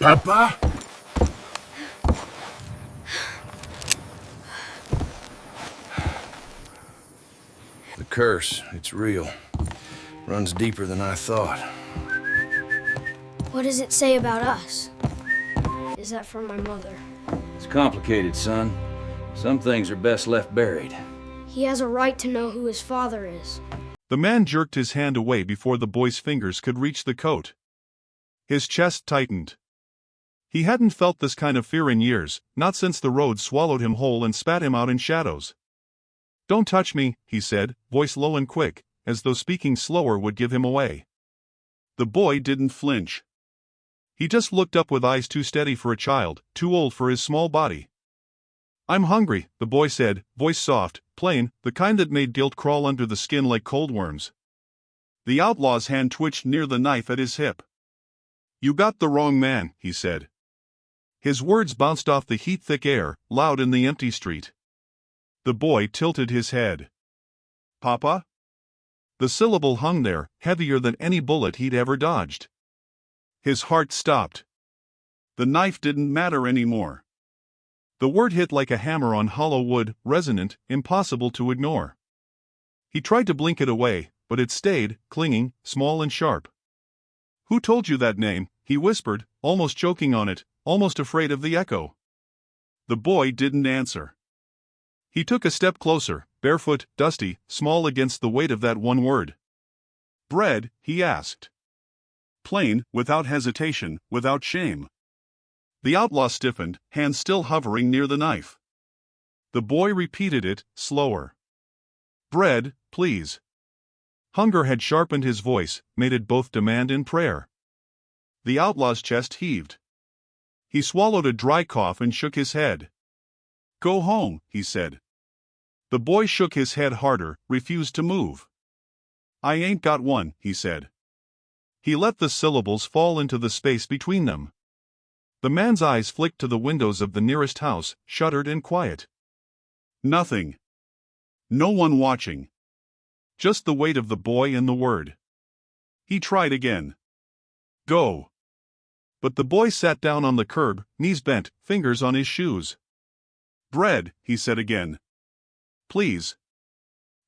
Papa? The curse, it's real. Runs deeper than I thought. What does it say about us? Is that from my mother? It's complicated, son. Some things are best left buried. He has a right to know who his father is. The man jerked his hand away before the boy's fingers could reach the coat. His chest tightened. He hadn't felt this kind of fear in years, not since the road swallowed him whole and spat him out in shadows. "Don't touch me," he said, voice low and quick, as though speaking slower would give him away. The boy didn't flinch. He just looked up with eyes too steady for a child, too old for his small body. "I'm hungry," the boy said, voice soft, plain, the kind that made guilt crawl under the skin like cold worms. The outlaw's hand twitched near the knife at his hip. "You got the wrong man," he said. His words bounced off the heat-thick air, loud in the empty street. The boy tilted his head. "Papa?" The syllable hung there, heavier than any bullet he'd ever dodged. His heart stopped. The knife didn't matter anymore. The word hit like a hammer on hollow wood, resonant, impossible to ignore. He tried to blink it away, but it stayed, clinging, small and sharp. "Who told you that name?" he whispered, almost choking on it, almost afraid of the echo. The boy didn't answer. He took a step closer, barefoot, dusty, small against the weight of that one word. "Bread?" he asked. Plain, without hesitation, without shame. The outlaw stiffened, hand still hovering near the knife. The boy repeated it, slower. "Bread, please." Hunger had sharpened his voice, made it both demand and prayer. The outlaw's chest heaved. He swallowed a dry cough and shook his head. "Go home," he said. The boy shook his head harder, refused to move. "I ain't got one," he said. He let the syllables fall into the space between them. The man's eyes flicked to the windows of the nearest house, shuttered and quiet. Nothing. No one watching. Just the weight of the boy and the word. He tried again. "Go." But the boy sat down on the curb, knees bent, fingers on his shoes. "Bread," he said again. "Please."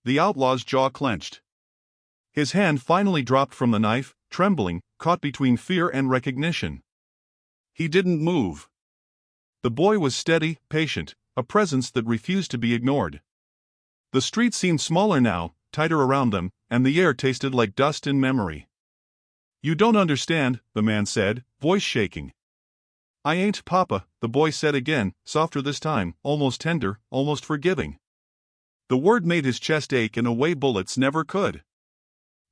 The outlaw's jaw clenched. His hand finally dropped from the knife, trembling, caught between fear and recognition. He didn't move. The boy was steady, patient, a presence that refused to be ignored. The street seemed smaller now, tighter around them, and the air tasted like dust and memory. "You don't understand," the man said, voice shaking. "I ain't Papa," the boy said again, softer this time, almost tender, almost forgiving. The word made his chest ache in a way bullets never could.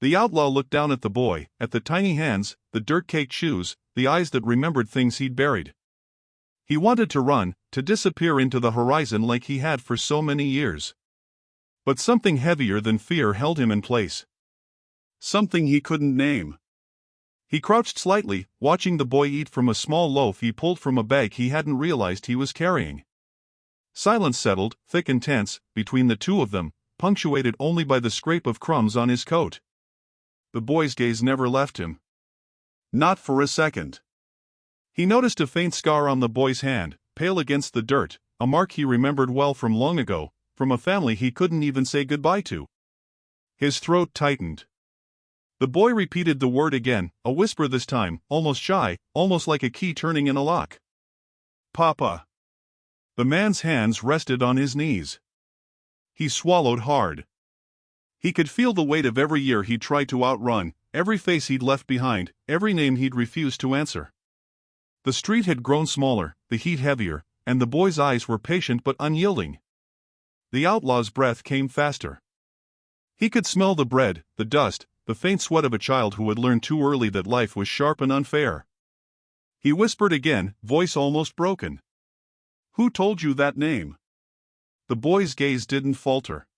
The outlaw looked down at the boy, at the tiny hands, the dirt-caked shoes, the eyes that remembered things he'd buried. He wanted to run, to disappear into the horizon like he had for so many years. But something heavier than fear held him in place. Something he couldn't name. He crouched slightly, watching the boy eat from a small loaf he pulled from a bag he hadn't realized he was carrying. Silence settled, thick and tense, between the two of them, punctuated only by the scrape of crumbs on his coat. The boy's gaze never left him. Not for a second. He noticed a faint scar on the boy's hand, pale against the dirt, a mark he remembered well from long ago, from a family he couldn't even say goodbye to. His throat tightened. The boy repeated the word again, a whisper this time, almost shy, almost like a key turning in a lock. "Papa." The man's hands rested on his knees. He swallowed hard. He could feel the weight of every year he'd tried to outrun, every face he'd left behind, every name he'd refused to answer. The street had grown smaller, the heat heavier, and the boy's eyes were patient but unyielding. The outlaw's breath came faster. He could smell the bread, the dust, the faint sweat of a child who had learned too early that life was sharp and unfair. He whispered again, voice almost broken. "Who told you that name?" The boy's gaze didn't falter.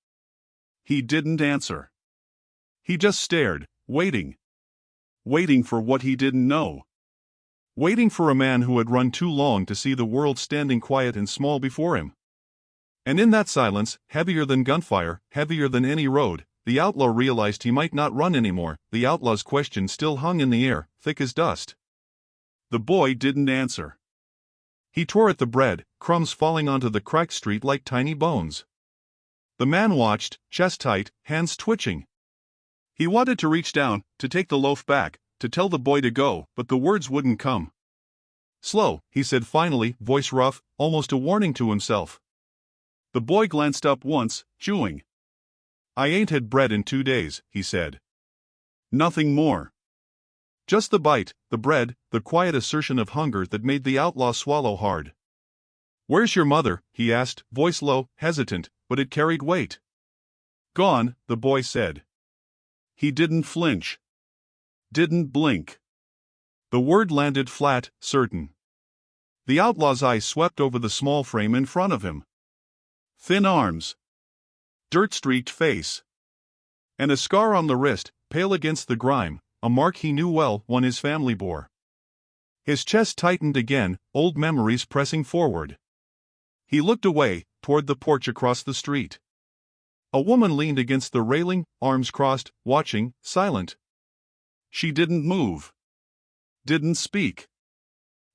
He didn't answer. He just stared, waiting. Waiting for what he didn't know. Waiting for a man who had run too long to see the world standing quiet and small before him. And in that silence, heavier than gunfire, heavier than any road, the outlaw realized he might not run anymore. The outlaw's question still hung in the air, thick as dust. The boy didn't answer. He tore at the bread, crumbs falling onto the cracked street like tiny bones. The man watched, chest tight, hands twitching. He wanted to reach down, to take the loaf back, to tell the boy to go, but the words wouldn't come. "Slow," he said finally, voice rough, almost a warning to himself. The boy glanced up once, chewing. "I ain't had bread in 2 days," he said. Nothing more. Just the bite, the bread, the quiet assertion of hunger that made the outlaw swallow hard. "Where's your mother?" he asked, voice low, hesitant, but it carried weight. "Gone," the boy said. He didn't flinch. Didn't blink. The word landed flat, certain. The outlaw's eyes swept over the small frame in front of him. Thin arms. Dirt-streaked face. And a scar on the wrist, pale against the grime, a mark he knew well, one his family bore. His chest tightened again, old memories pressing forward. He looked away, toward the porch across the street. A woman leaned against the railing, arms crossed, watching, silent. She didn't move. Didn't speak.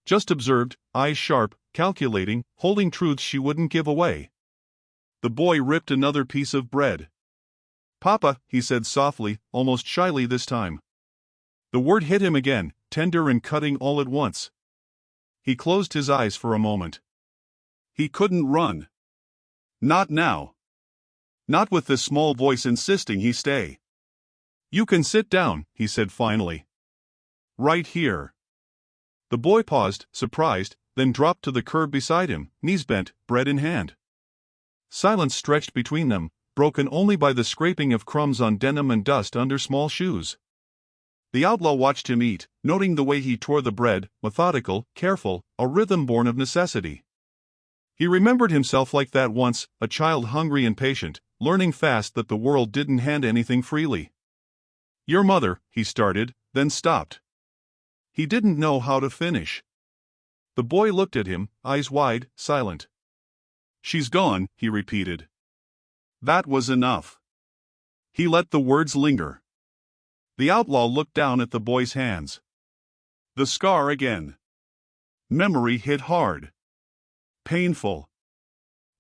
Just observed, eyes sharp, calculating, holding truths she wouldn't give away. The boy ripped another piece of bread. "Papa," he said softly, almost shyly this time. The word hit him again, tender and cutting all at once. He closed his eyes for a moment. He couldn't run. Not now. Not with this small voice insisting he stay. "You can sit down," he said finally. "Right here." The boy paused, surprised, then dropped to the curb beside him, knees bent, bread in hand. Silence stretched between them, broken only by the scraping of crumbs on denim and dust under small shoes. The outlaw watched him eat, noting the way he tore the bread, methodical, careful, a rhythm born of necessity. He remembered himself like that once, a child hungry and patient, learning fast that the world didn't hand anything freely. "Your mother," he started, then stopped. He didn't know how to finish. The boy looked at him, eyes wide, silent. "She's gone," he repeated. That was enough. He let the words linger. The outlaw looked down at the boy's hands. The scar again. Memory hit hard. Painful.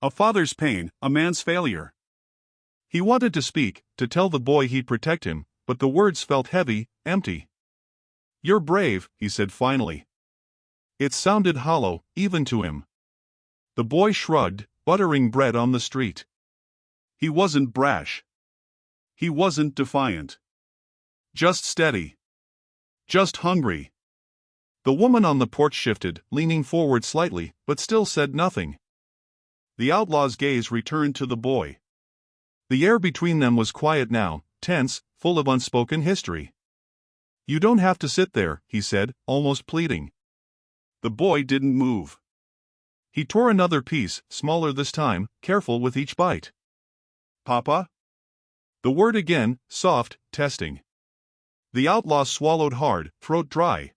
A father's pain, a man's failure. He wanted to speak, to tell the boy he'd protect him, but the words felt heavy, empty. "You're brave," he said finally. It sounded hollow, even to him. The boy shrugged, buttering bread on the street. He wasn't brash. He wasn't defiant. Just steady. Just hungry. The woman on the porch shifted, leaning forward slightly, but still said nothing. The outlaw's gaze returned to the boy. The air between them was quiet now, tense, full of unspoken history. "You don't have to sit there," he said, almost pleading. The boy didn't move. He tore another piece, smaller this time, careful with each bite. "Papa?" The word again, soft, testing. The outlaw swallowed hard, throat dry.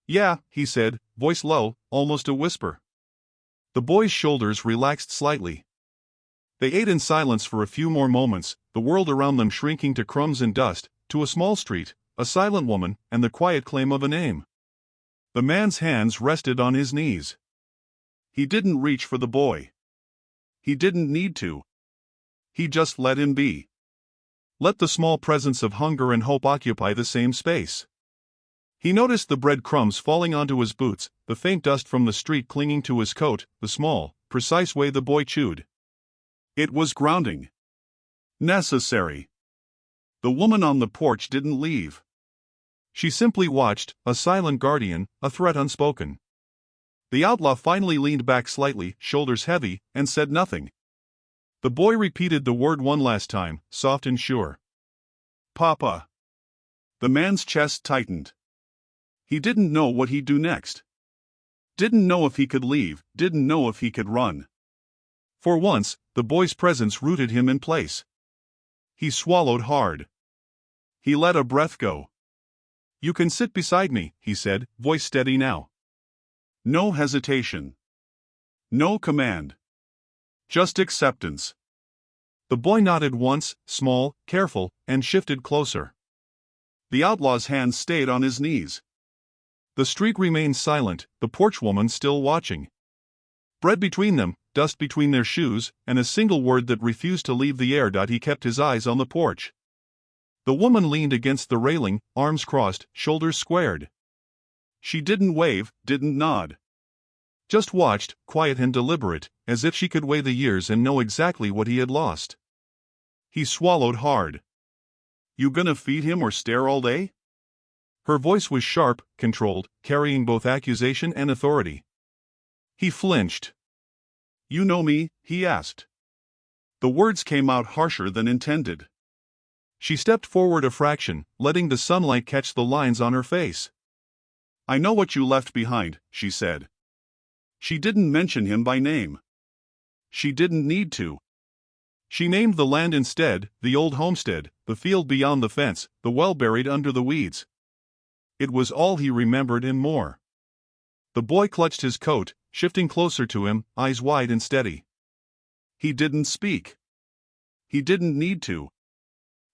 "Yeah," he said, voice low, almost a whisper. The boy's shoulders relaxed slightly. They ate in silence for a few more moments, the world around them shrinking to crumbs and dust, to a small street, a silent woman, and the quiet claim of a name. The man's hands rested on his knees. He didn't reach for the boy. He didn't need to. He just let him be. Let the small presence of hunger and hope occupy the same space. He noticed the bread crumbs falling onto his boots, the faint dust from the street clinging to his coat, the small, precise way the boy chewed. It was grounding. Necessary. The woman on the porch didn't leave. She simply watched, a silent guardian, a threat unspoken. The outlaw finally leaned back slightly, shoulders heavy, and said nothing. The boy repeated the word one last time, soft and sure. "Papa." The man's chest tightened. He didn't know what he'd do next. Didn't know if he could leave, didn't know if he could run. For once, the boy's presence rooted him in place. He swallowed hard. He let a breath go. "You can sit beside me," he said, voice steady now. No hesitation. No command. Just acceptance. The boy nodded once, small, careful, and shifted closer. The outlaw's hands stayed on his knees. The street remained silent, the porch woman still watching. Bread between them, dust between their shoes, and a single word that refused to leave the air. He kept his eyes on the porch. The woman leaned against the railing, arms crossed, shoulders squared. She didn't wave, didn't nod. Just watched, quiet and deliberate, as if she could weigh the years and know exactly what he had lost. He swallowed hard. "You gonna feed him or stare all day?" Her voice was sharp, controlled, carrying both accusation and authority. He flinched. "You know me?" he asked. The words came out harsher than intended. She stepped forward a fraction, letting the sunlight catch the lines on her face. "I know what you left behind," she said. She didn't mention him by name. She didn't need to. She named the land instead, the old homestead, the field beyond the fence, the well buried under the weeds. It was all he remembered and more. The boy clutched his coat, shifting closer to him, eyes wide and steady. He didn't speak. He didn't need to.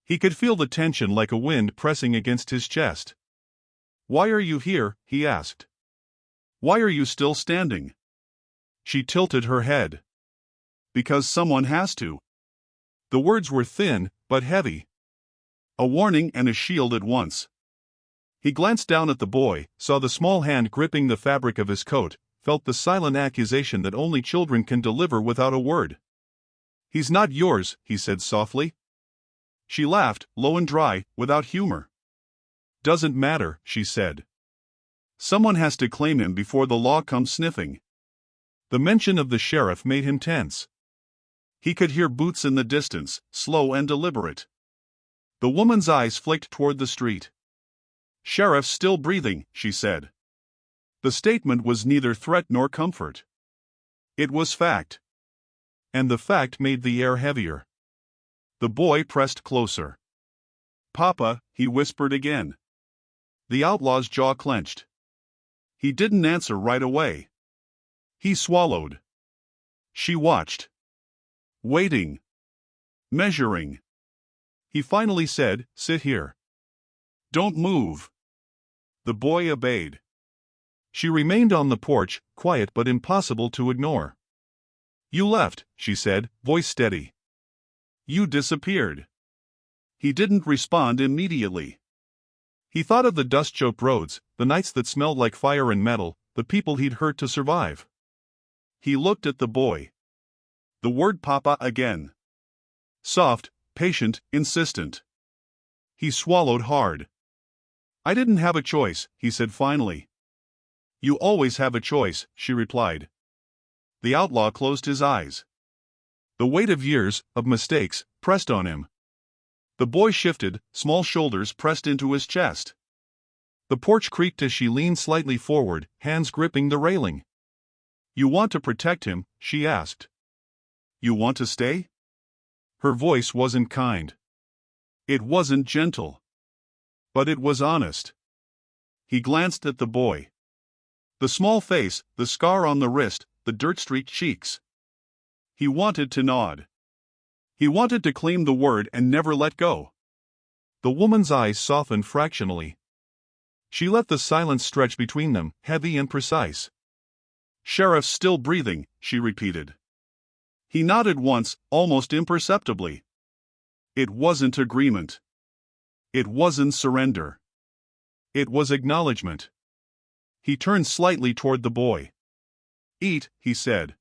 He could feel the tension like a wind pressing against his chest. "Why are you here?" he asked. "Why are you still standing?" She tilted her head. "Because someone has to." The words were thin, but heavy. A warning and a shield at once. He glanced down at the boy, saw the small hand gripping the fabric of his coat, felt the silent accusation that only children can deliver without a word. "He's not yours," he said softly. She laughed, low and dry, without humor. "Doesn't matter," she said. "Someone has to claim him before the law comes sniffing." The mention of the sheriff made him tense. He could hear boots in the distance, slow and deliberate. The woman's eyes flicked toward the street. "Sheriff's still breathing," she said. The statement was neither threat nor comfort. It was fact. And the fact made the air heavier. The boy pressed closer. "Papa," he whispered again. The outlaw's jaw clenched. He didn't answer right away. He swallowed. She watched. Waiting. Measuring. He finally said, "Sit here. Don't move." The boy obeyed. She remained on the porch, quiet but impossible to ignore. "You left," she said, voice steady. "You disappeared." He didn't respond immediately. He thought of the dust-choked roads, the nights that smelled like fire and metal, the people he'd hurt to survive. He looked at the boy. The word "papa" again. Soft, patient, insistent. He swallowed hard. "I didn't have a choice," he said finally. "You always have a choice," she replied. The outlaw closed his eyes. The weight of years, of mistakes, pressed on him. The boy shifted, small shoulders pressed into his chest. The porch creaked as she leaned slightly forward, hands gripping the railing. "You want to protect him?" she asked. "You want to stay?" Her voice wasn't kind. It wasn't gentle. But it was honest. He glanced at the boy. The small face, the scar on the wrist, the dirt-streaked cheeks. He wanted to nod. He wanted to claim the word and never let go. The woman's eyes softened fractionally. She let the silence stretch between them, heavy and precise. "Sheriff's still breathing," she repeated. He nodded once, almost imperceptibly. It wasn't agreement. It wasn't surrender. It was acknowledgement. He turned slightly toward the boy. "Eat," he said.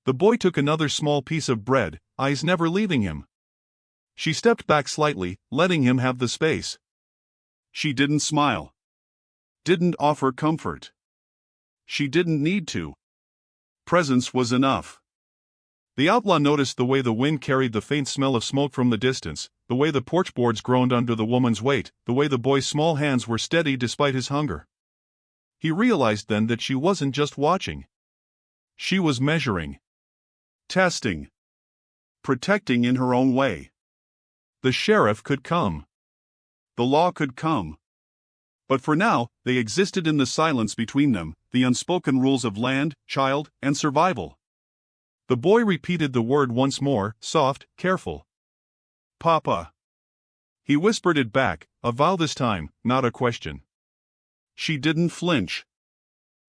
The boy took another small piece of bread, eyes never leaving him. She stepped back slightly, letting him have the space. She didn't smile. Didn't offer comfort. She didn't need to. Presence was enough. The outlaw noticed the way the wind carried the faint smell of smoke from the distance, the way the porch boards groaned under the woman's weight, the way the boy's small hands were steady despite his hunger. He realized then that she wasn't just watching. She was measuring. Testing. Protecting in her own way. The sheriff could come. The law could come. But for now, they existed in the silence between them, the unspoken rules of land, child, and survival. The boy repeated the word once more, soft, careful. "Papa." He whispered it back, a vow this time, not a question. She didn't flinch.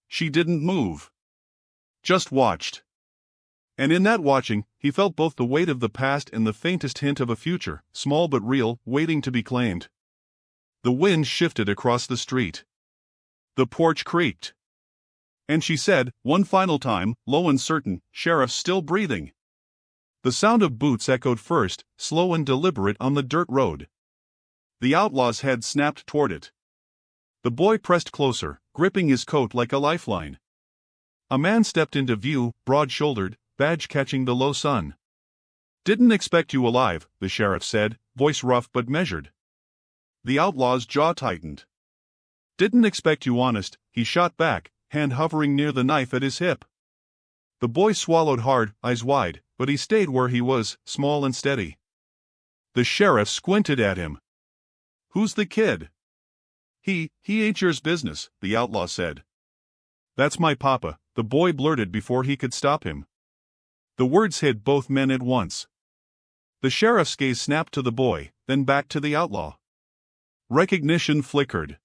She didn't move. Just watched. And in that watching, he felt both the weight of the past and the faintest hint of a future, small but real, waiting to be claimed. The wind shifted across the street. The porch creaked. And she said, one final time, low and certain, "Sheriff, still breathing." The sound of boots echoed first, slow and deliberate on the dirt road. The outlaw's head snapped toward it. The boy pressed closer, gripping his coat like a lifeline. A man stepped into view, broad-shouldered, badge catching the low sun. "Didn't expect you alive," the sheriff said, voice rough but measured. The outlaw's jaw tightened. "Didn't expect you honest," he shot back, hand hovering near the knife at his hip. The boy swallowed hard, eyes wide, but he stayed where he was, small and steady. The sheriff squinted at him. "Who's the kid?" He ain't yours business," the outlaw said. "That's my papa," the boy blurted before he could stop him. The words hit both men at once. The sheriff's gaze snapped to the boy, then back to the outlaw. Recognition flickered.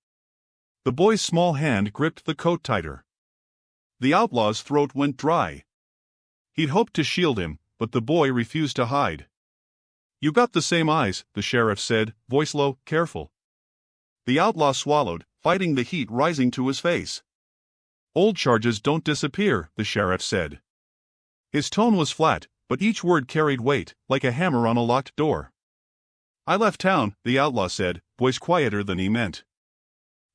The boy's small hand gripped the coat tighter. The outlaw's throat went dry. He'd hoped to shield him, but the boy refused to hide. "You got the same eyes," the sheriff said, voice low, careful. The outlaw swallowed, fighting the heat rising to his face. "Old charges don't disappear," the sheriff said. His tone was flat, but each word carried weight, like a hammer on a locked door. "I left town," the outlaw said, voice quieter than he meant.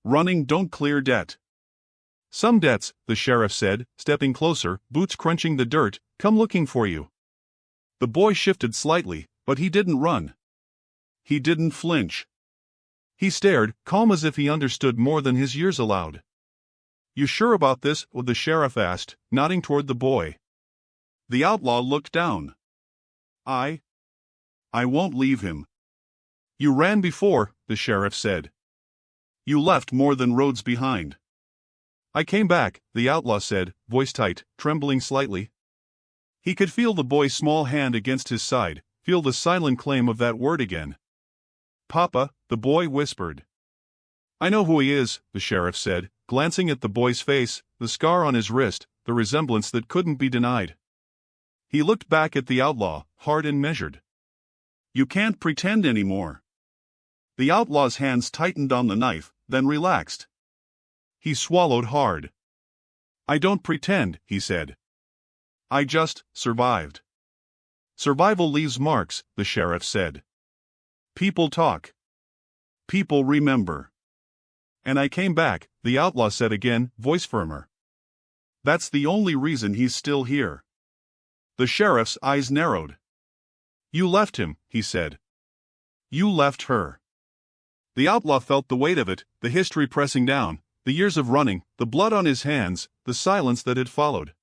"Running don't clear debt." "Some debts," the sheriff said, stepping closer, boots crunching the dirt, "come looking for you." The boy shifted slightly, but he didn't run. He didn't flinch. He stared, calm as if he understood more than his years allowed. "You sure about this?" the sheriff asked, nodding toward the boy. The outlaw looked down. I won't leave him." "You ran before," the sheriff said. "You left more than roads behind." "I came back," the outlaw said, voice tight, trembling slightly. He could feel the boy's small hand against his side, feel the silent claim of that word again. "Papa," the boy whispered. "I know who he is," the sheriff said, glancing at the boy's face, the scar on his wrist, the resemblance that couldn't be denied. He looked back at the outlaw, hard and measured. "You can't pretend anymore." The outlaw's hands tightened on the knife, then relaxed. He swallowed hard. "I don't pretend," he said. "I just survived." "Survival leaves marks," the sheriff said. "People talk. People remember." "And I came back," the outlaw said again, voice firmer. "That's the only reason he's still here." The sheriff's eyes narrowed. "You left him," he said. "You left her." The outlaw felt the weight of it, the history pressing down, the years of running, the blood on his hands, the silence that had followed.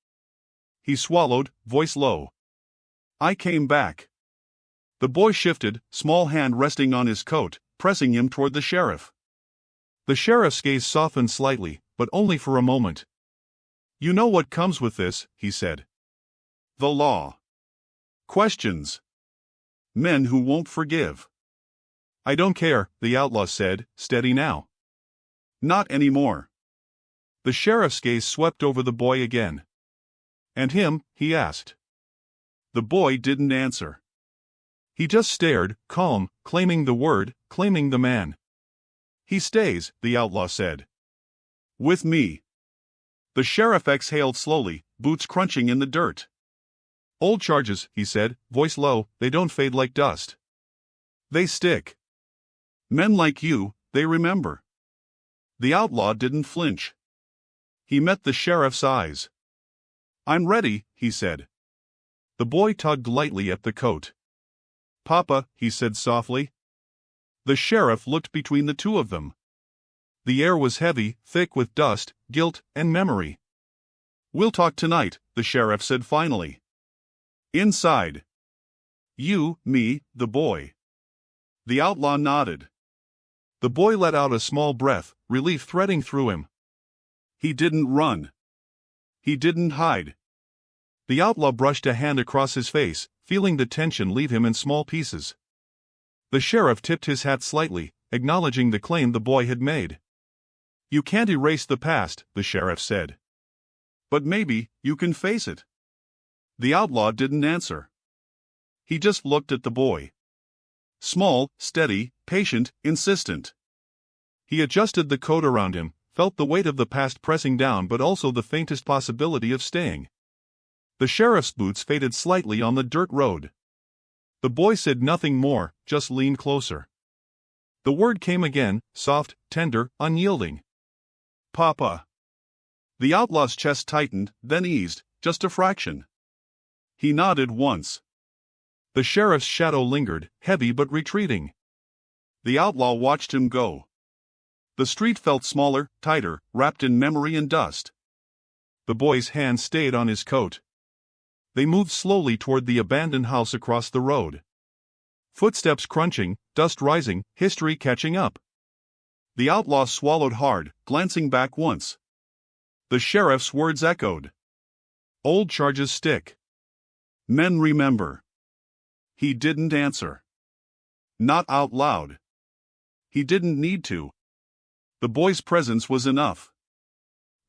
He swallowed, voice low. "I came back." The boy shifted, small hand resting on his coat, pressing him toward the sheriff. The sheriff's gaze softened slightly, but only for a moment. "You know what comes with this," he said. "The law. Questions. Men who won't forgive." "I don't care," the outlaw said, steady now. "Not anymore." The sheriff's gaze swept over the boy again. "And him?" he asked. The boy didn't answer. He just stared, calm, claiming the word, claiming the man. "He stays," the outlaw said. "With me." The sheriff exhaled slowly, boots crunching in the dirt. "Old charges," he said, voice low, "they don't fade like dust. They stick. Men like you, they remember." The outlaw didn't flinch. He met the sheriff's eyes. "I'm ready," he said. The boy tugged lightly at the coat. "Papa," he said softly. The sheriff looked between the two of them. The air was heavy, thick with dust, guilt, and memory. "We'll talk tonight," the sheriff said finally. "Inside. You, me, the boy." The outlaw nodded. The boy let out a small breath, relief threading through him. He didn't run. He didn't hide. The outlaw brushed a hand across his face, feeling the tension leave him in small pieces. The sheriff tipped his hat slightly, acknowledging the claim the boy had made. You can't erase the past, the sheriff said. But maybe you can face it. The outlaw didn't answer. He just looked at the boy. Small, steady, patient, insistent. He adjusted the coat around him, felt the weight of the past pressing down but also the faintest possibility of staying. The sheriff's boots faded slightly on the dirt road. The boy said nothing more, just leaned closer. The word came again, soft, tender, unyielding. Papa. The outlaw's chest tightened, then eased, just a fraction. He nodded once. The sheriff's shadow lingered, heavy but retreating. The outlaw watched him go. The street felt smaller, tighter, wrapped in memory and dust. The boy's hand stayed on his coat. They moved slowly toward the abandoned house across the road. Footsteps crunching, dust rising, history catching up. The outlaw swallowed hard, glancing back once. The sheriff's words echoed. Old charges stick. Men remember. He didn't answer. Not out loud. He didn't need to. The boy's presence was enough.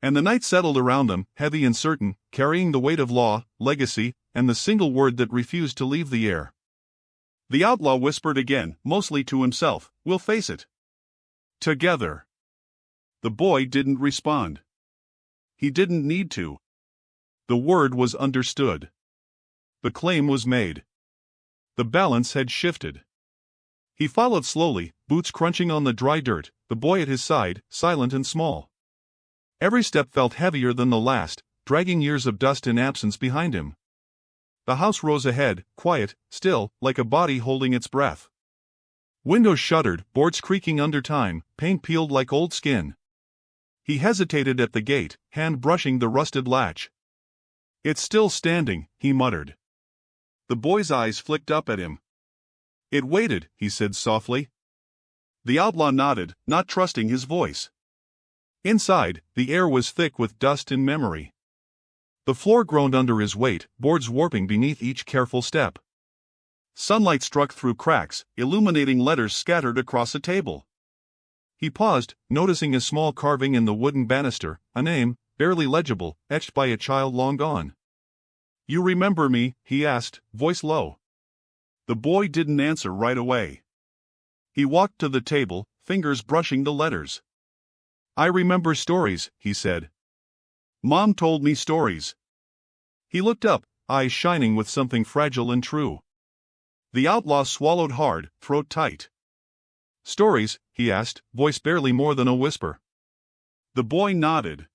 And the night settled around them, heavy and certain, carrying the weight of law, legacy, and the single word that refused to leave the air. The outlaw whispered again, mostly to himself, "We'll face it. Together." The boy didn't respond. He didn't need to. The word was understood. The claim was made. The balance had shifted. He followed slowly, boots crunching on the dry dirt, the boy at his side, silent and small. Every step felt heavier than the last, dragging years of dust and absence behind him. The house rose ahead, quiet, still, like a body holding its breath. Windows shuttered, boards creaking under time, paint peeled like old skin. He hesitated at the gate, hand brushing the rusted latch. "It's still standing," he muttered. The boy's eyes flicked up at him. "It waited," he said softly. The outlaw nodded, not trusting his voice. Inside, the air was thick with dust and memory. The floor groaned under his weight, boards warping beneath each careful step. Sunlight struck through cracks, illuminating letters scattered across a table. He paused, noticing a small carving in the wooden banister, a name, barely legible, etched by a child long gone. "You remember me?" he asked, voice low. The boy didn't answer right away. He walked to the table, fingers brushing the letters. "I remember stories," he said. "Mom told me stories." He looked up, eyes shining with something fragile and true. The outlaw swallowed hard, throat tight. "Stories?" he asked, voice barely more than a whisper. The boy nodded.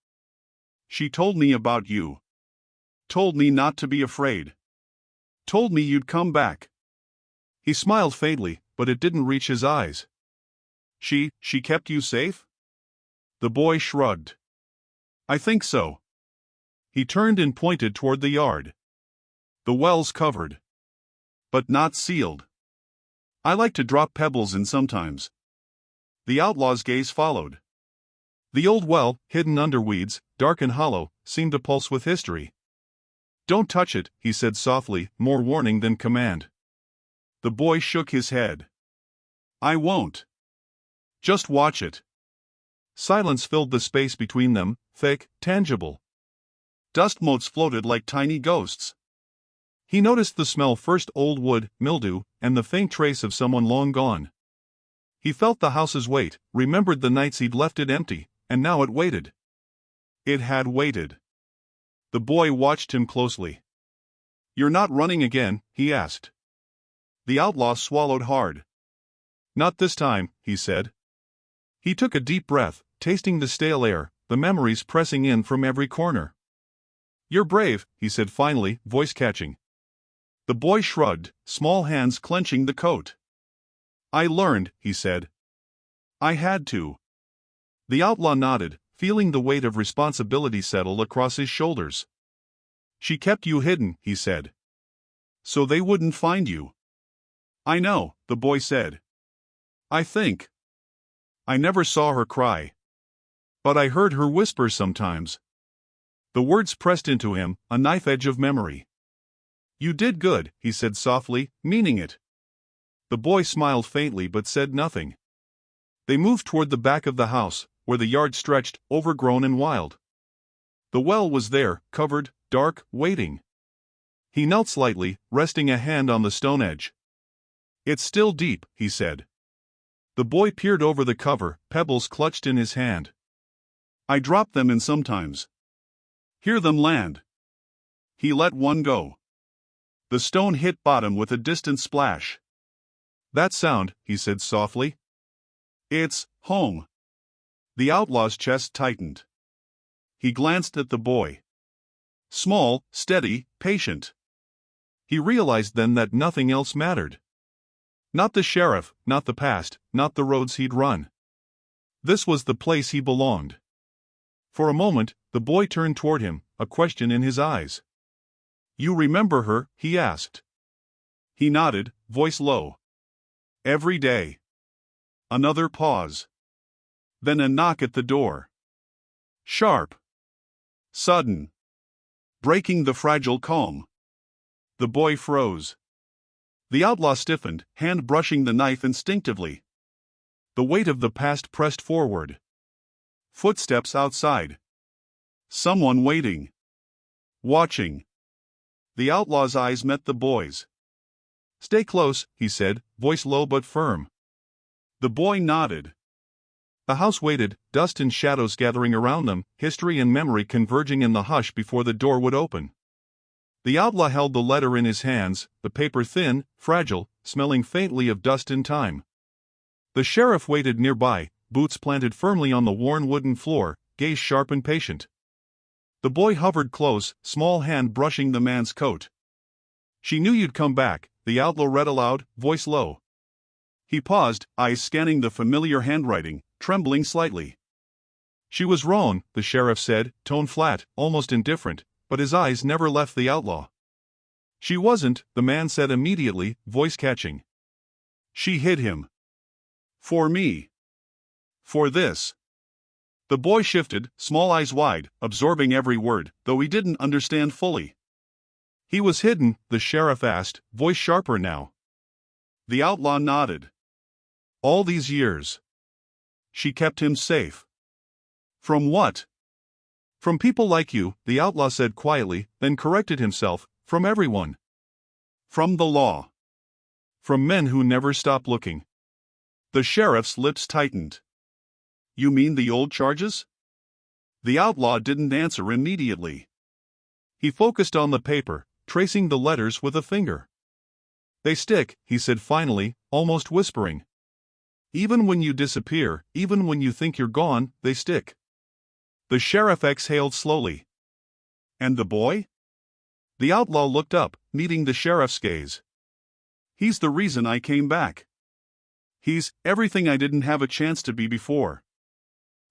"She told me about you. Told me not to be afraid. Told me you'd come back." He smiled faintly, but it didn't reach his eyes. She kept you safe?" The boy shrugged. "I think so." He turned and pointed toward the yard. "The well's covered. But not sealed. I like to drop pebbles in sometimes." The outlaw's gaze followed. The old well, hidden under weeds, dark and hollow, seemed to pulse with history. "Don't touch it," he said softly, more warning than command. The boy shook his head. "I won't. Just watch it." Silence filled the space between them, thick, tangible. Dust motes floated like tiny ghosts. He noticed the smell, first old wood, mildew, and the faint trace of someone long gone. He felt the house's weight, remembered the nights he'd left it empty, and now it waited. It had waited. The boy watched him closely. "You're not running again?" he asked. The outlaw swallowed hard. "Not this time," he said. He took a deep breath, tasting the stale air, the memories pressing in from every corner. "You're brave," he said finally, voice catching. The boy shrugged, small hands clenching the coat. "I learned," he said. "I had to." The outlaw nodded, feeling the weight of responsibility settle across his shoulders. "She kept you hidden," he said. "So they wouldn't find you." "I know," the boy said. "I think. I never saw her cry. But I heard her whisper sometimes." The words pressed into him, a knife edge of memory. "You did good," he said softly, meaning it. The boy smiled faintly but said nothing. They moved toward the back of the house, where the yard stretched, overgrown and wild. The well was there, covered, dark, waiting. He knelt slightly, resting a hand on the stone edge. "It's still deep," he said. The boy peered over the cover, pebbles clutched in his hand. "I drop them in sometimes. Hear them land." He let one go. The stone hit bottom with a distant splash. "That sound," he said softly. "It's home." The outlaw's chest tightened. He glanced at the boy. Small, steady, patient. He realized then that nothing else mattered. Not the sheriff, not the past, not the roads he'd run. This was the place he belonged. For a moment, the boy turned toward him, a question in his eyes. "You remember her?" he asked. He nodded, voice low. "Every day." Another pause. Then a knock at the door. Sharp. Sudden. Breaking the fragile calm. The boy froze. The outlaw stiffened, hand brushing the knife instinctively. The weight of the past pressed forward. Footsteps outside. Someone waiting. Watching. The outlaw's eyes met the boy's. "Stay close," he said, voice low but firm. The boy nodded. The house waited, dust and shadows gathering around them, history and memory converging in the hush before the door would open. The outlaw held the letter in his hands, the paper thin, fragile, smelling faintly of dust and time. The sheriff waited nearby, boots planted firmly on the worn wooden floor, gaze sharp and patient. The boy hovered close, small hand brushing the man's coat. "She knew you'd come back," the outlaw read aloud, voice low. He paused, eyes scanning the familiar handwriting, trembling slightly. "She was wrong," the sheriff said, tone flat, almost indifferent, but his eyes never left the outlaw. "She wasn't," the man said immediately, voice catching. "She hid him. For me. For this." The boy shifted, small eyes wide, absorbing every word, though he didn't understand fully. "He was hidden?" the sheriff asked, voice sharper now. The outlaw nodded. "All these years. She kept him safe." "From what?" "From people like you," the outlaw said quietly, then corrected himself, "from everyone. From the law. From men who never stop looking." The sheriff's lips tightened. "You mean the old charges?" The outlaw didn't answer immediately. He focused on the paper, tracing the letters with a finger. "They stick," he said finally, almost whispering. "Even when you disappear, even when you think you're gone, they stick." The sheriff exhaled slowly. "And the boy?" The outlaw looked up, meeting the sheriff's gaze. "He's the reason I came back. He's everything I didn't have a chance to be before."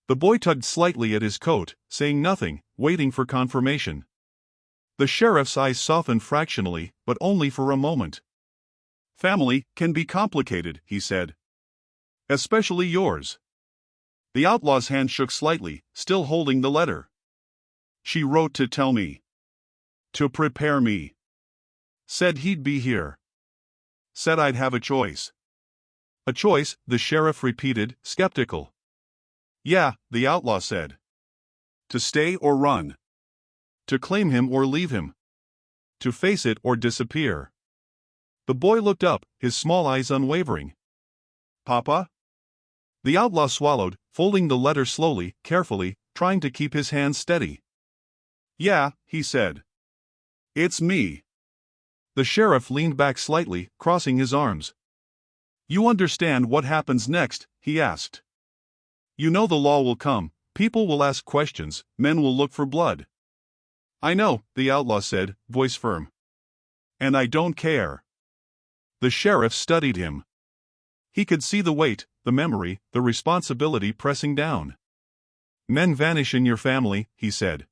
The boy tugged slightly at his coat, saying nothing, waiting for confirmation. The sheriff's eyes softened fractionally, but only for a moment. "Family can be complicated," he said. "Especially yours." The outlaw's hand shook slightly, still holding the letter. "She wrote to tell me. To prepare me. Said he'd be here. Said I'd have a choice." "A choice," the sheriff repeated, skeptical. "Yeah," the outlaw said. "To stay or run. To claim him or leave him. To face it or disappear." The boy looked up, his small eyes unwavering. "Papa?" The outlaw swallowed, folding the letter slowly, carefully, trying to keep his hands steady. "Yeah," he said. "It's me." The sheriff leaned back slightly, crossing his arms. "You understand what happens next?" he asked. "You know the law will come, people will ask questions, men will look for blood." "I know," the outlaw said, voice firm. "And I don't care." The sheriff studied him. He could see the weight, the memory, the responsibility pressing down. "Men vanish in your family," he said.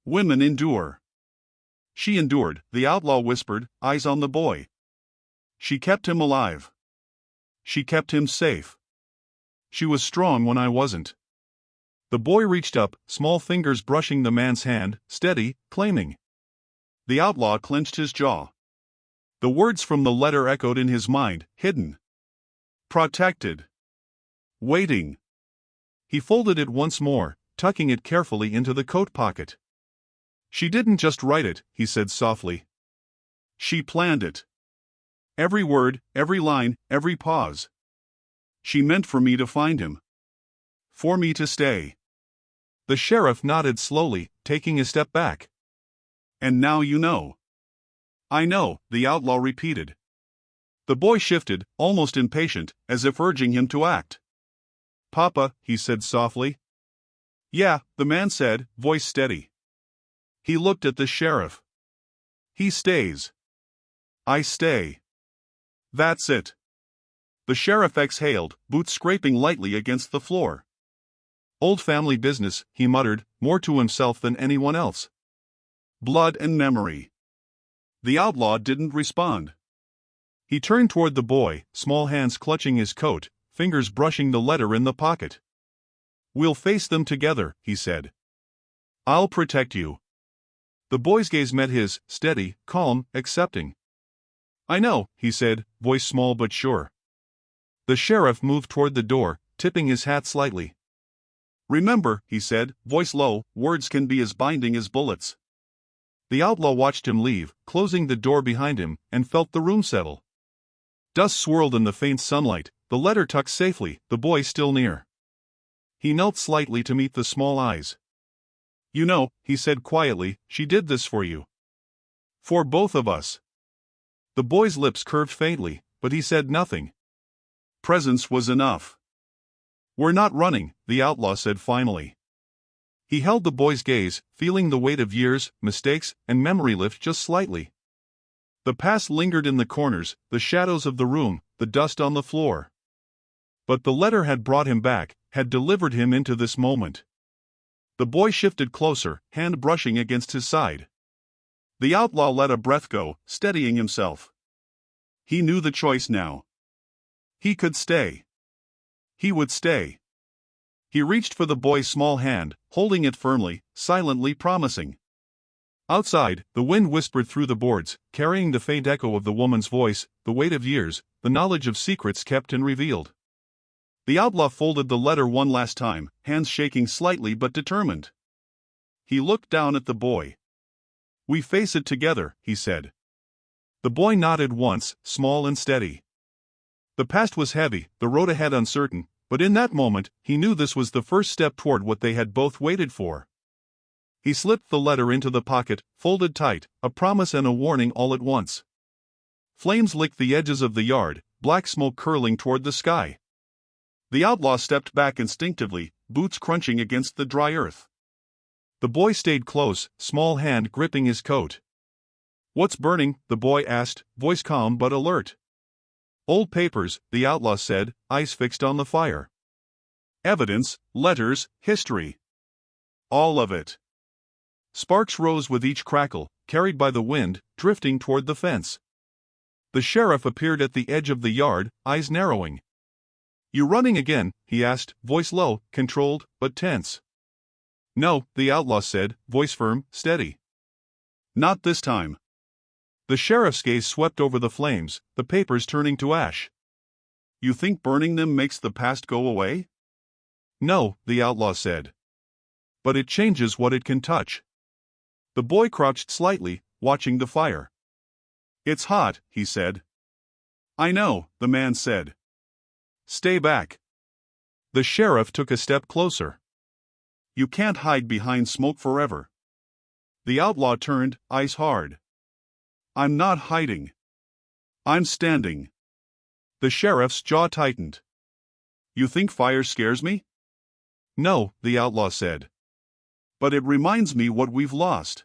"Women endure." "She endured," the outlaw whispered, eyes on the boy. "She kept him alive. She kept him safe. She was strong when I wasn't." The boy reached up, small fingers brushing the man's hand, steady, claiming. The outlaw clenched his jaw. The words from the letter echoed in his mind, hidden. Protected. Waiting. He folded it once more, tucking it carefully into the coat pocket. "She didn't just write it," he said softly. "She planned it. Every word, every line, every pause. She meant for me to find him. For me to stay." The sheriff nodded slowly, taking a step back. "And now you know." "I know," the outlaw repeated. The boy shifted, almost impatient, as if urging him to act. "Papa," he said softly. "Yeah," the man said, voice steady. He looked at the sheriff. "He stays. I stay. That's it." The sheriff exhaled, boots scraping lightly against the floor. "Old family business," he muttered, more to himself than anyone else. "Blood and memory." The outlaw didn't respond. He turned toward the boy, small hands clutching his coat, fingers brushing the letter in the pocket. "We'll face them together," he said. "I'll protect you." The boy's gaze met his, steady, calm, accepting. "I know," he said, voice small but sure. The sheriff moved toward the door, tipping his hat slightly. "Remember," he said, voice low, "words can be as binding as bullets." The outlaw watched him leave, closing the door behind him, and felt the room settle. Dust swirled in the faint sunlight, the letter tucked safely, the boy still near. He knelt slightly to meet the small eyes. "You know," he said quietly, "she did this for you. For both of us." The boy's lips curved faintly, but he said nothing. Presence was enough. "We're not running," the outlaw said finally. He held the boy's gaze, feeling the weight of years, mistakes, and memory lift just slightly. The past lingered in the corners, the shadows of the room, the dust on the floor. But the letter had brought him back, had delivered him into this moment. The boy shifted closer, hand brushing against his side. The outlaw let a breath go, steadying himself. He knew the choice now. He could stay. He would stay. He reached for the boy's small hand, holding it firmly, silently promising. Outside, the wind whispered through the boards, carrying the faint echo of the woman's voice, the weight of years, the knowledge of secrets kept and revealed. The outlaw folded the letter one last time, hands shaking slightly but determined. He looked down at the boy. "We face it together," he said. The boy nodded once, small and steady. The past was heavy, the road ahead uncertain, but in that moment, he knew this was the first step toward what they had both waited for. He slipped the letter into the pocket, folded tight, a promise and a warning all at once. Flames licked the edges of the yard, black smoke curling toward the sky. The outlaw stepped back instinctively, boots crunching against the dry earth. The boy stayed close, small hand gripping his coat. "What's burning?" the boy asked, voice calm but alert. "Old papers," the outlaw said, eyes fixed on the fire. "Evidence, letters, history. All of it." Sparks rose with each crackle, carried by the wind, drifting toward the fence. The sheriff appeared at the edge of the yard, eyes narrowing. "You running again?" he asked, voice low, controlled, but tense. "No," the outlaw said, voice firm, steady. "Not this time." The sheriff's gaze swept over the flames, the papers turning to ash. "You think burning them makes the past go away?" "No," the outlaw said. "But it changes what it can touch." The boy crouched slightly, watching the fire. "It's hot," he said. "I know," the man said. "Stay back." The sheriff took a step closer. "You can't hide behind smoke forever." The outlaw turned, eyes hard. "I'm not hiding. I'm standing." The sheriff's jaw tightened. "You think fire scares me?" "No," the outlaw said. "But it reminds me what we've lost."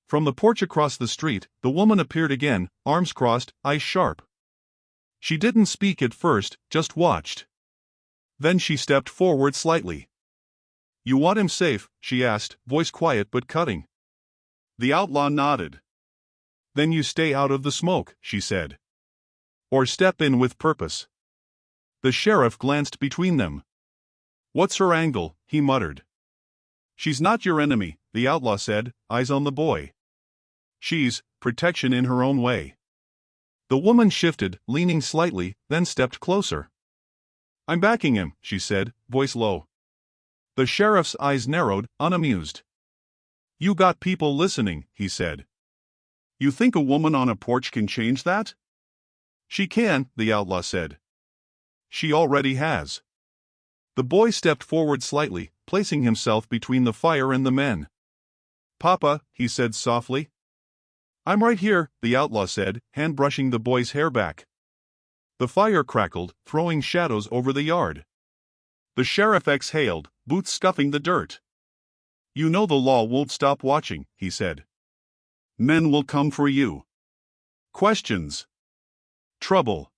From the porch across the street, the woman appeared again, arms crossed, eyes sharp. She didn't speak at first, just watched. Then she stepped forward slightly. "You want him safe?" she asked, voice quiet but cutting. The outlaw nodded. "Then you stay out of the smoke," she said. "Or step in with purpose." The sheriff glanced between them. "What's her angle?" he muttered. "She's not your enemy," the outlaw said, eyes on the boy. "She's protection in her own way." The woman shifted, leaning slightly, then stepped closer. "I'm backing him," she said, voice low. The sheriff's eyes narrowed, unamused. "You got people listening," he said. "You think a woman on a porch can change that?" "She can," the outlaw said. "She already has." The boy stepped forward slightly, placing himself between the fire and the men. "Papa," he said softly. "I'm right here," the outlaw said, hand brushing the boy's hair back. The fire crackled, throwing shadows over the yard. The sheriff exhaled, boots scuffing the dirt. "You know the law won't stop watching," he said. "Men will come for you. Questions. Trouble.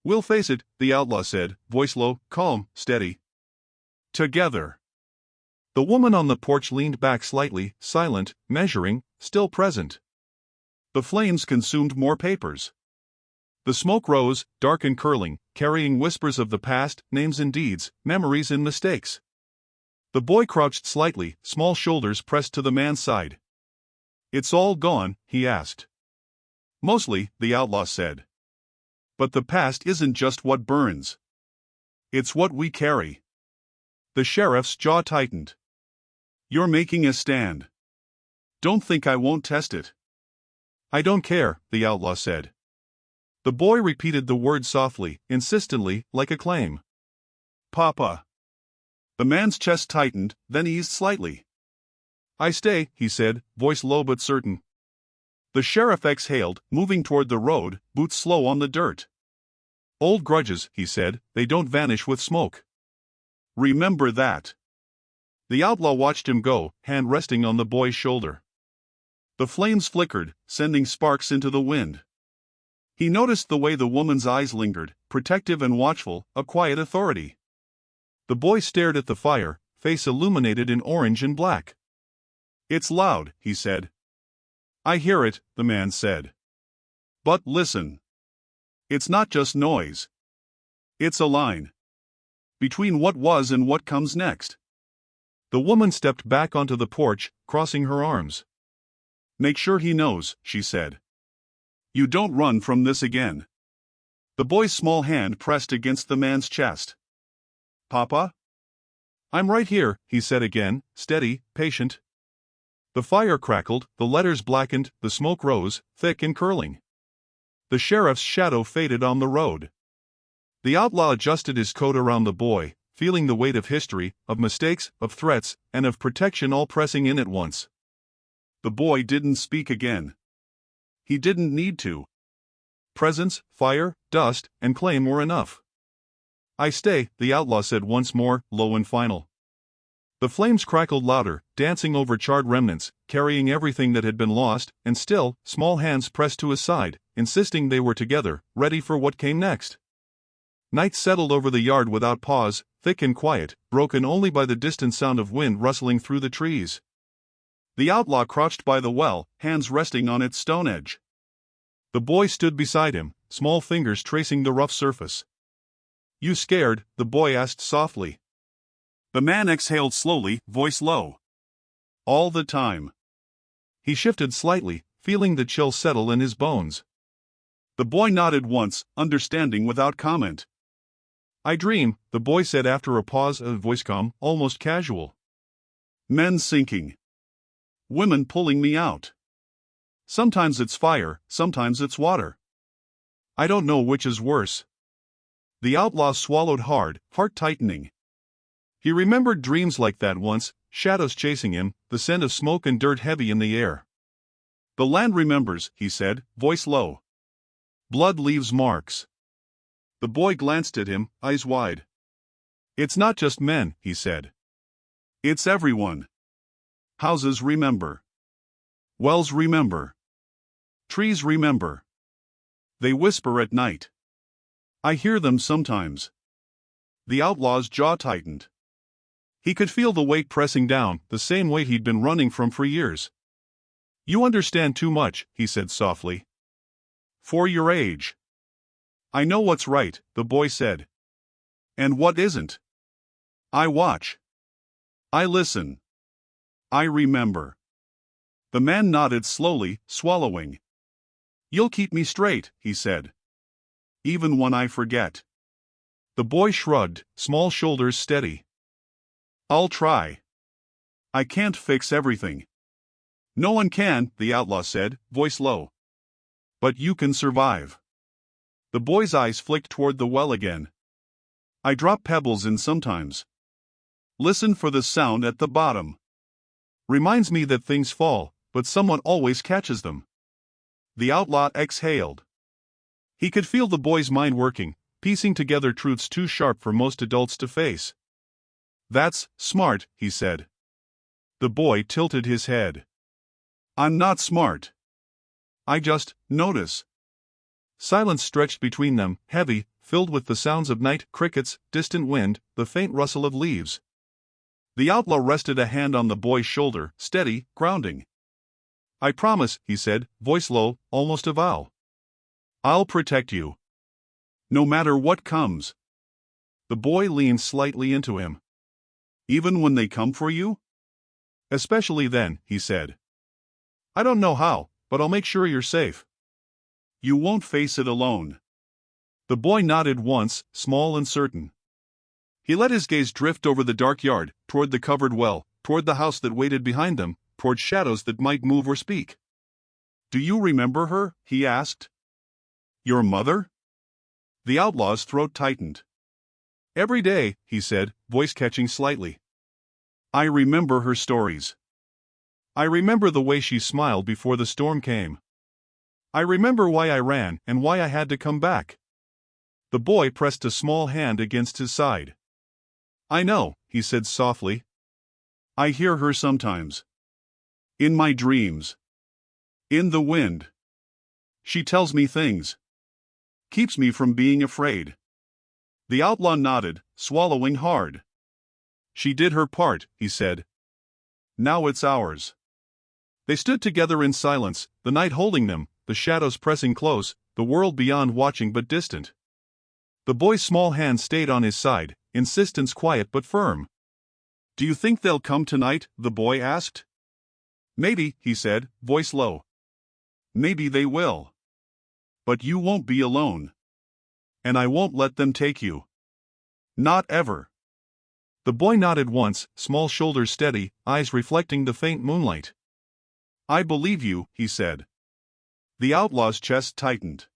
We'll face it," the outlaw said, voice low, calm, steady. "Together." The woman on the porch leaned back slightly, silent, measuring, still present. The flames consumed more papers. The smoke rose, dark and curling, carrying whispers of the past, names and deeds, memories and mistakes. The boy crouched slightly, small shoulders pressed to the man's side. "It's all gone?" he asked. "Mostly," the outlaw said. "But the past isn't just what burns. It's what we carry." The sheriff's jaw tightened. "You're making a stand. Don't think I won't test it." "I don't care," the outlaw said. The boy repeated the word softly, insistently, like a claim. "Papa." The man's chest tightened, then eased slightly. "I stay," he said, voice low but certain. The sheriff exhaled, moving toward the road, boots slow on the dirt. "Old grudges," he said, "they don't vanish with smoke. Remember that." The outlaw watched him go, hand resting on the boy's shoulder. The flames flickered, sending sparks into the wind. He noticed the way the woman's eyes lingered, protective and watchful, a quiet authority. The boy stared at the fire, face illuminated in orange and black. "It's loud," he said. "I hear it," the man said. "But listen. It's not just noise. It's a line. Between what was and what comes next." The woman stepped back onto the porch, crossing her arms. "Make sure he knows," she said. "You don't run from this again." The boy's small hand pressed against the man's chest. "Papa?" "I'm right here," he said again, steady, patient. The fire crackled, the letters blackened, the smoke rose, thick and curling. The sheriff's shadow faded on the road. The outlaw adjusted his coat around the boy, feeling the weight of history, of mistakes, of threats, and of protection all pressing in at once. The boy didn't speak again. He didn't need to. Presence, fire, dust, and claim were enough. "I stay," the outlaw said once more, low and final. The flames crackled louder, dancing over charred remnants, carrying everything that had been lost, and still, small hands pressed to his side, insisting they were together, ready for what came next. Night settled over the yard without pause, thick and quiet, broken only by the distant sound of wind rustling through the trees. The outlaw crouched by the well, hands resting on its stone edge. The boy stood beside him, small fingers tracing the rough surface. "You scared?" the boy asked softly. The man exhaled slowly, voice low. "All the time." He shifted slightly, feeling the chill settle in his bones. The boy nodded once, understanding without comment. "I dream," the boy said after a pause, a voice calm, almost casual. "Men sinking. Women pulling me out. Sometimes it's fire, sometimes it's water. I don't know which is worse." The outlaw swallowed hard, heart tightening. He remembered dreams like that once, shadows chasing him, the scent of smoke and dirt heavy in the air. "The land remembers," he said, voice low. "Blood leaves marks." The boy glanced at him, eyes wide. "It's not just men," he said. "It's everyone. Houses remember. Wells remember. Trees remember. They whisper at night. I hear them sometimes." The outlaw's jaw tightened. He could feel the weight pressing down, the same weight he'd been running from for years. "You understand too much," he said softly. "For your age." "I know what's right," the boy said. "And what isn't. I watch. I listen. I remember." The man nodded slowly, swallowing. "You'll keep me straight," he said. "Even when I forget." The boy shrugged, small shoulders steady. I'll try. I can't fix everything. No one can, the outlaw said, voice low. But you can survive. The boy's eyes flicked toward the well again. I drop pebbles in sometimes. Listen for the sound at the bottom. Reminds me that things fall, but someone always catches them. The outlaw exhaled. He could feel the boy's mind working, piecing together truths too sharp for most adults to face. That's smart, he said. The boy tilted his head. I'm not smart. I just notice. Silence stretched between them, heavy, filled with the sounds of night, crickets, distant wind, the faint rustle of leaves. The outlaw rested a hand on the boy's shoulder, steady, grounding. I promise, he said, voice low, almost a vow. I'll protect you. No matter what comes. The boy leaned slightly into him. Even when they come for you? Especially then, he said. I don't know how, but I'll make sure you're safe. You won't face it alone. The boy nodded once, small and certain. He let his gaze drift over the dark yard, toward the covered well, toward the house that waited behind them, toward shadows that might move or speak. Do you remember her? He asked. Your mother? The outlaw's throat tightened. Every day, he said, voice catching slightly. I remember her stories. I remember the way she smiled before the storm came. I remember why I ran and why I had to come back. The boy pressed a small hand against his side. I know, he said softly. I hear her sometimes. In my dreams. In the wind. She tells me things. Keeps me from being afraid. The outlaw nodded, swallowing hard. She did her part, he said. Now it's ours. They stood together in silence, the night holding them, the shadows pressing close, the world beyond watching but distant. The boy's small hand stayed on his side, insistence quiet but firm. Do you think they'll come tonight? The boy asked. Maybe, he said, voice low. Maybe they will. But you won't be alone. And I won't let them take you. Not ever. The boy nodded once, small shoulders steady, eyes reflecting the faint moonlight. I believe you, he said. The outlaw's chest tightened.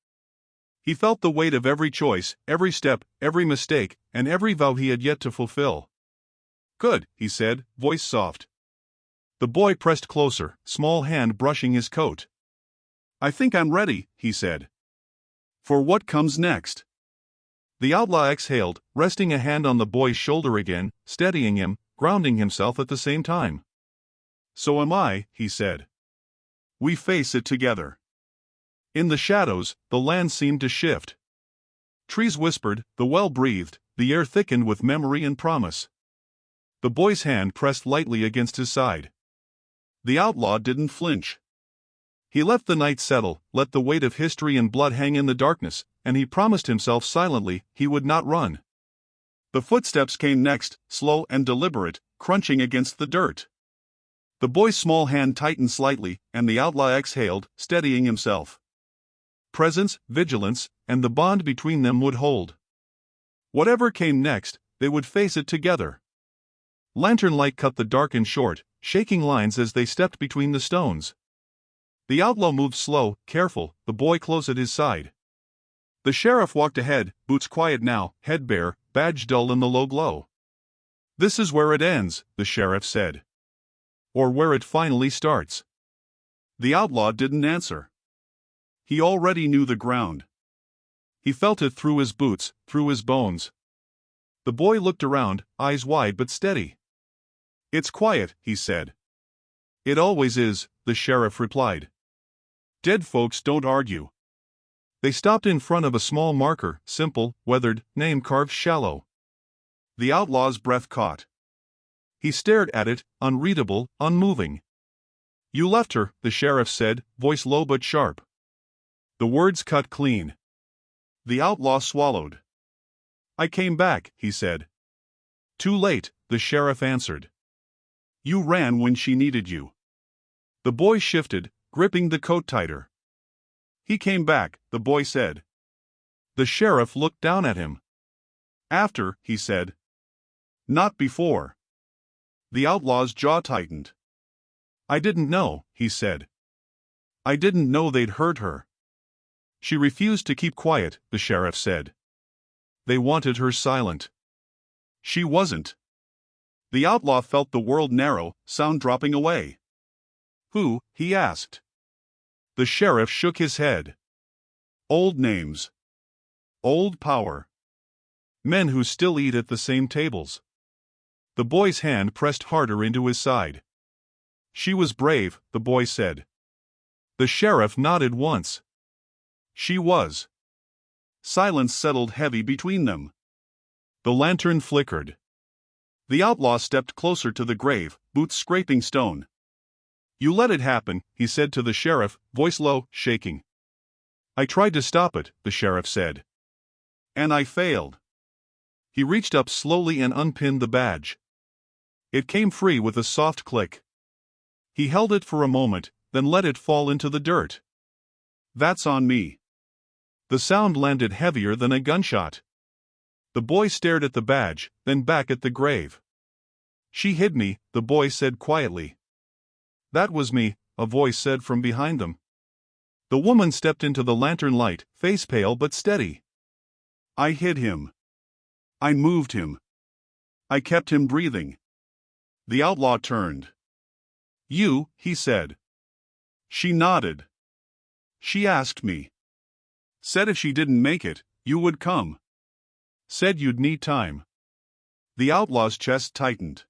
He felt the weight of every choice, every step, every mistake, and every vow he had yet to fulfill. Good, he said, voice soft. The boy pressed closer, small hand brushing his coat. I think I'm ready, he said. For what comes next? The outlaw exhaled, resting a hand on the boy's shoulder again, steadying him, grounding himself at the same time. So am I, he said. We face it together. In the shadows, the land seemed to shift. Trees whispered, the well breathed, the air thickened with memory and promise. The boy's hand pressed lightly against his side. The outlaw didn't flinch. He let the night settle, let the weight of history and blood hang in the darkness, and he promised himself silently he would not run. The footsteps came next, slow and deliberate, crunching against the dirt. The boy's small hand tightened slightly, and the outlaw exhaled, steadying himself. Presence, vigilance, and the bond between them would hold. Whatever came next, they would face it together. Lantern light cut the dark and short, shaking lines as they stepped between the stones. The outlaw moved slow, careful, the boy close at his side. The sheriff walked ahead, boots quiet now, head bare, badge dull in the low glow. This is where it ends, the sheriff said. Or where it finally starts. The outlaw didn't answer. He already knew the ground. He felt it through his boots, through his bones. The boy looked around, eyes wide but steady. It's quiet, he said. It always is, the sheriff replied. Dead folks don't argue. They stopped in front of a small marker, simple, weathered, name carved shallow. The outlaw's breath caught. He stared at it, unreadable, unmoving. You left her, the sheriff said, voice low but sharp. The words cut clean. The outlaw swallowed. I came back, he said. Too late, the sheriff answered. You ran when she needed you. The boy shifted, gripping the coat tighter. He came back, the boy said. The sheriff looked down at him. After, he said. Not before. The outlaw's jaw tightened. "I didn't know," he said. "I didn't know they'd hurt her." "She refused to keep quiet," the sheriff said. "They wanted her silent." "She wasn't." The outlaw felt the world narrow, sound dropping away. "Who?" he asked. The sheriff shook his head. "Old names. Old power. Men who still eat at the same tables." The boy's hand pressed harder into his side. "She was brave," the boy said. The sheriff nodded once. "She was." Silence settled heavy between them. The lantern flickered. The outlaw stepped closer to the grave, boots scraping stone. "You let it happen," he said to the sheriff, voice low, shaking. "I tried to stop it," the sheriff said. "And I failed." He reached up slowly and unpinned the badge. It came free with a soft click. He held it for a moment, then let it fall into the dirt. "That's on me." The sound landed heavier than a gunshot. The boy stared at the badge, then back at the grave. "She hid me," the boy said quietly. "That was me," a voice said from behind them. The woman stepped into the lantern light, face pale but steady. "I hid him. I moved him. I kept him breathing." The outlaw turned. "You," he said. She nodded. "She asked me. Said if she didn't make it, you would come. Said you'd need time." The outlaw's chest tightened.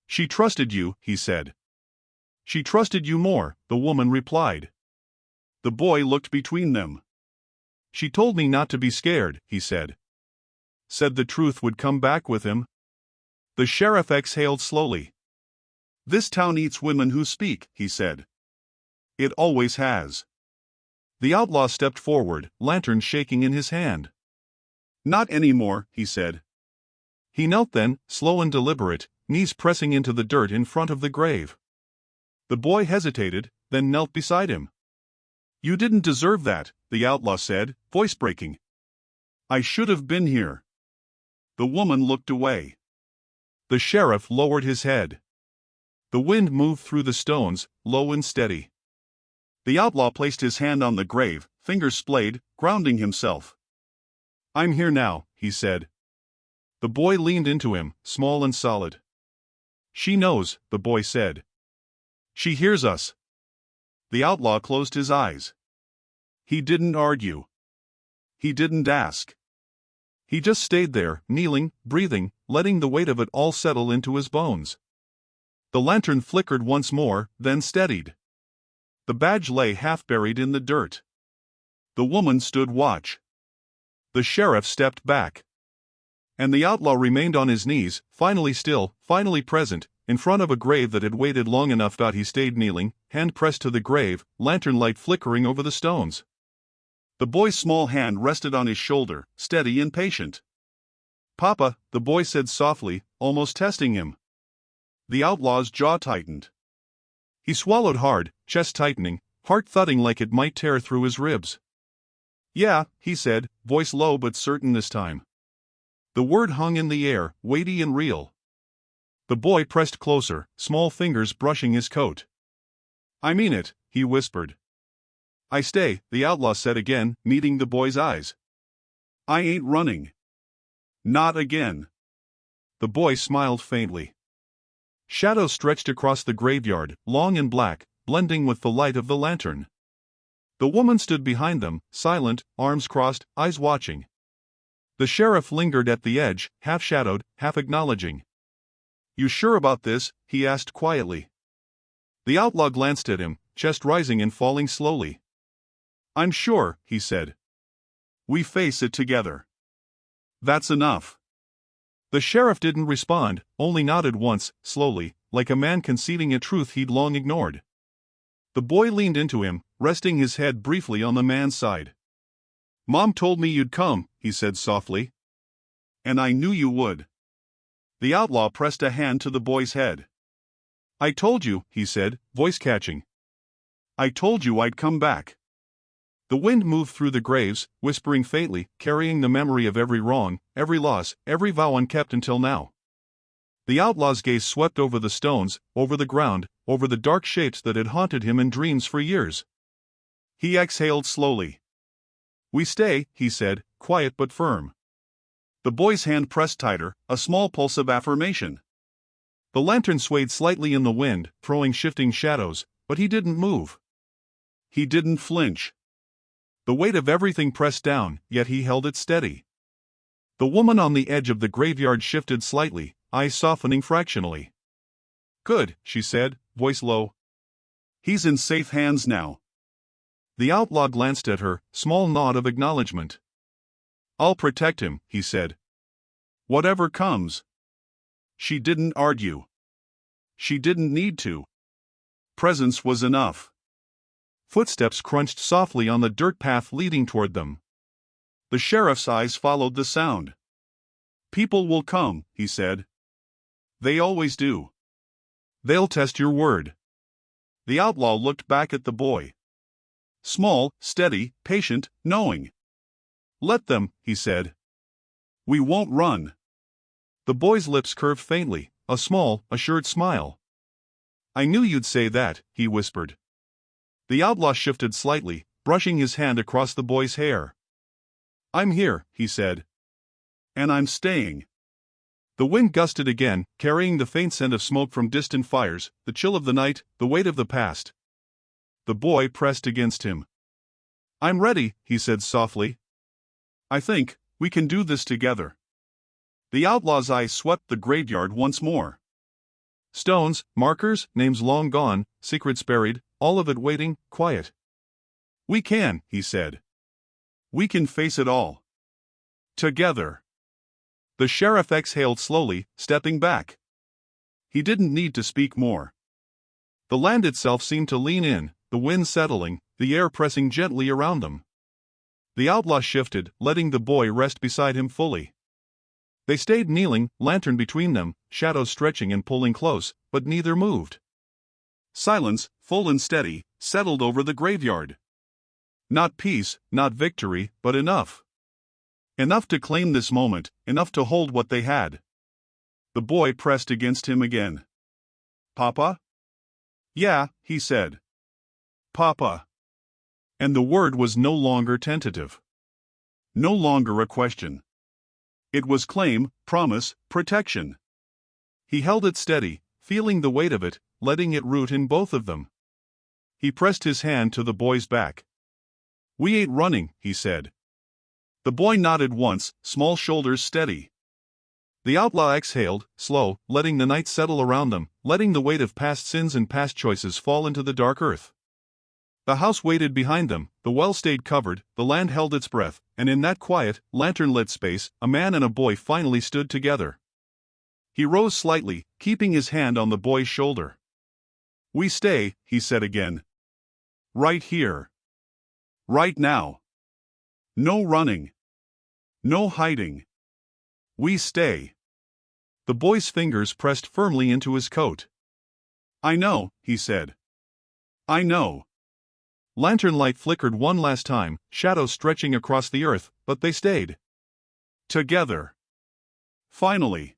"She trusted you," he said. "She trusted you more," the woman replied. The boy looked between them. "She told me not to be scared," he said. "Said the truth would come back with him." The sheriff exhaled slowly. "This town eats women who speak," he said. "It always has." The outlaw stepped forward, lantern shaking in his hand. "Not anymore," he said. He knelt then, slow and deliberate, knees pressing into the dirt in front of the grave. The boy hesitated, then knelt beside him. "You didn't deserve that," the outlaw said, voice breaking. "I should have been here." The woman looked away. The sheriff lowered his head. The wind moved through the stones, low and steady. The outlaw placed his hand on the grave, fingers splayed, grounding himself. "I'm here now," he said. The boy leaned into him, small and solid. "She knows," the boy said. "She hears us." The outlaw closed his eyes. He didn't argue. He didn't ask. He just stayed there, kneeling, breathing, letting the weight of it all settle into his bones. The lantern flickered once more, then steadied. The badge lay half buried in the dirt. The woman stood watch. The sheriff stepped back. And the outlaw remained on his knees, finally still, finally present, in front of a grave that had waited long enough that he stayed kneeling, hand pressed to the grave, lantern light flickering over the stones. The boy's small hand rested on his shoulder, steady and patient. "Papa," the boy said softly, almost testing him. The outlaw's jaw tightened. He swallowed hard, chest tightening, heart thudding like it might tear through his ribs. "Yeah," he said, voice low but certain this time. The word hung in the air, weighty and real. The boy pressed closer, small fingers brushing his coat. "I mean it," he whispered. "I stay," the outlaw said again, meeting the boy's eyes. "I ain't running. Not again." The boy smiled faintly. Shadows stretched across the graveyard, long and black, blending with the light of the lantern. The woman stood behind them, silent, arms crossed, eyes watching. The sheriff lingered at the edge, half shadowed, half acknowledging. "You sure about this?" he asked quietly. The outlaw glanced at him, chest rising and falling slowly. "I'm sure," he said. "We face it together. That's enough." The sheriff didn't respond, only nodded once, slowly, like a man conceding a truth he'd long ignored. The boy leaned into him, resting his head briefly on the man's side. "Mom told me you'd come," he said softly. "And I knew you would." The outlaw pressed a hand to the boy's head. "I told you," he said, voice catching. "I told you I'd come back." The wind moved through the graves, whispering faintly, carrying the memory of every wrong, every loss, every vow unkept until now. The outlaw's gaze swept over the stones, over the ground, over the dark shapes that had haunted him in dreams for years. He exhaled slowly. "We stay," he said, quiet but firm. The boy's hand pressed tighter, a small pulse of affirmation. The lantern swayed slightly in the wind, throwing shifting shadows, but he didn't move. He didn't flinch. The weight of everything pressed down, yet he held it steady. The woman on the edge of the graveyard shifted slightly, eyes softening fractionally. "Good," she said, voice low. "He's in safe hands now." The outlaw glanced at her, small nod of acknowledgement. "I'll protect him," he said. "Whatever comes." She didn't argue. She didn't need to. Presence was enough. Footsteps crunched softly on the dirt path leading toward them. The sheriff's eyes followed the sound. "People will come," he said. "They always do. They'll test your word." The outlaw looked back at the boy. Small, steady, patient, knowing. "Let them," he said. "We won't run." The boy's lips curved faintly, a small, assured smile. "I knew you'd say that," he whispered. The outlaw shifted slightly, brushing his hand across the boy's hair. "I'm here," he said. "And I'm staying." The wind gusted again, carrying the faint scent of smoke from distant fires, the chill of the night, the weight of the past. The boy pressed against him. "I'm ready," he said softly. "I think we can do this together." The outlaw's eyes swept the graveyard once more. Stones, markers, names long gone, secrets buried, all of it waiting, quiet. "We can," he said. "We can face it all. Together." The sheriff exhaled slowly, stepping back. He didn't need to speak more. The land itself seemed to lean in, the wind settling, the air pressing gently around them. The outlaw shifted, letting the boy rest beside him fully. They stayed kneeling, lantern between them, shadows stretching and pulling close, but neither moved. Silence, full and steady, settled over the graveyard. Not peace, not victory, but enough. Enough to claim this moment, enough to hold what they had. The boy pressed against him again. "Papa?" "Yeah," he said. "Papa." And the word was no longer tentative. No longer a question. It was claim, promise, protection. He held it steady, feeling the weight of it, letting it root in both of them. He pressed his hand to the boy's back. "We ain't running," he said. The boy nodded once, small shoulders steady. The outlaw exhaled, slow, letting the night settle around them, letting the weight of past sins and past choices fall into the dark earth. The house waited behind them, the well stayed covered, the land held its breath, and in that quiet, lantern-lit space, a man and a boy finally stood together. He rose slightly, keeping his hand on the boy's shoulder. "We stay," he said again. "Right here. Right now. No running. No hiding. We stay." The boy's fingers pressed firmly into his coat. "I know," he said. "I know." Lantern light flickered one last time, shadows stretching across the earth, but they stayed. Together. Finally.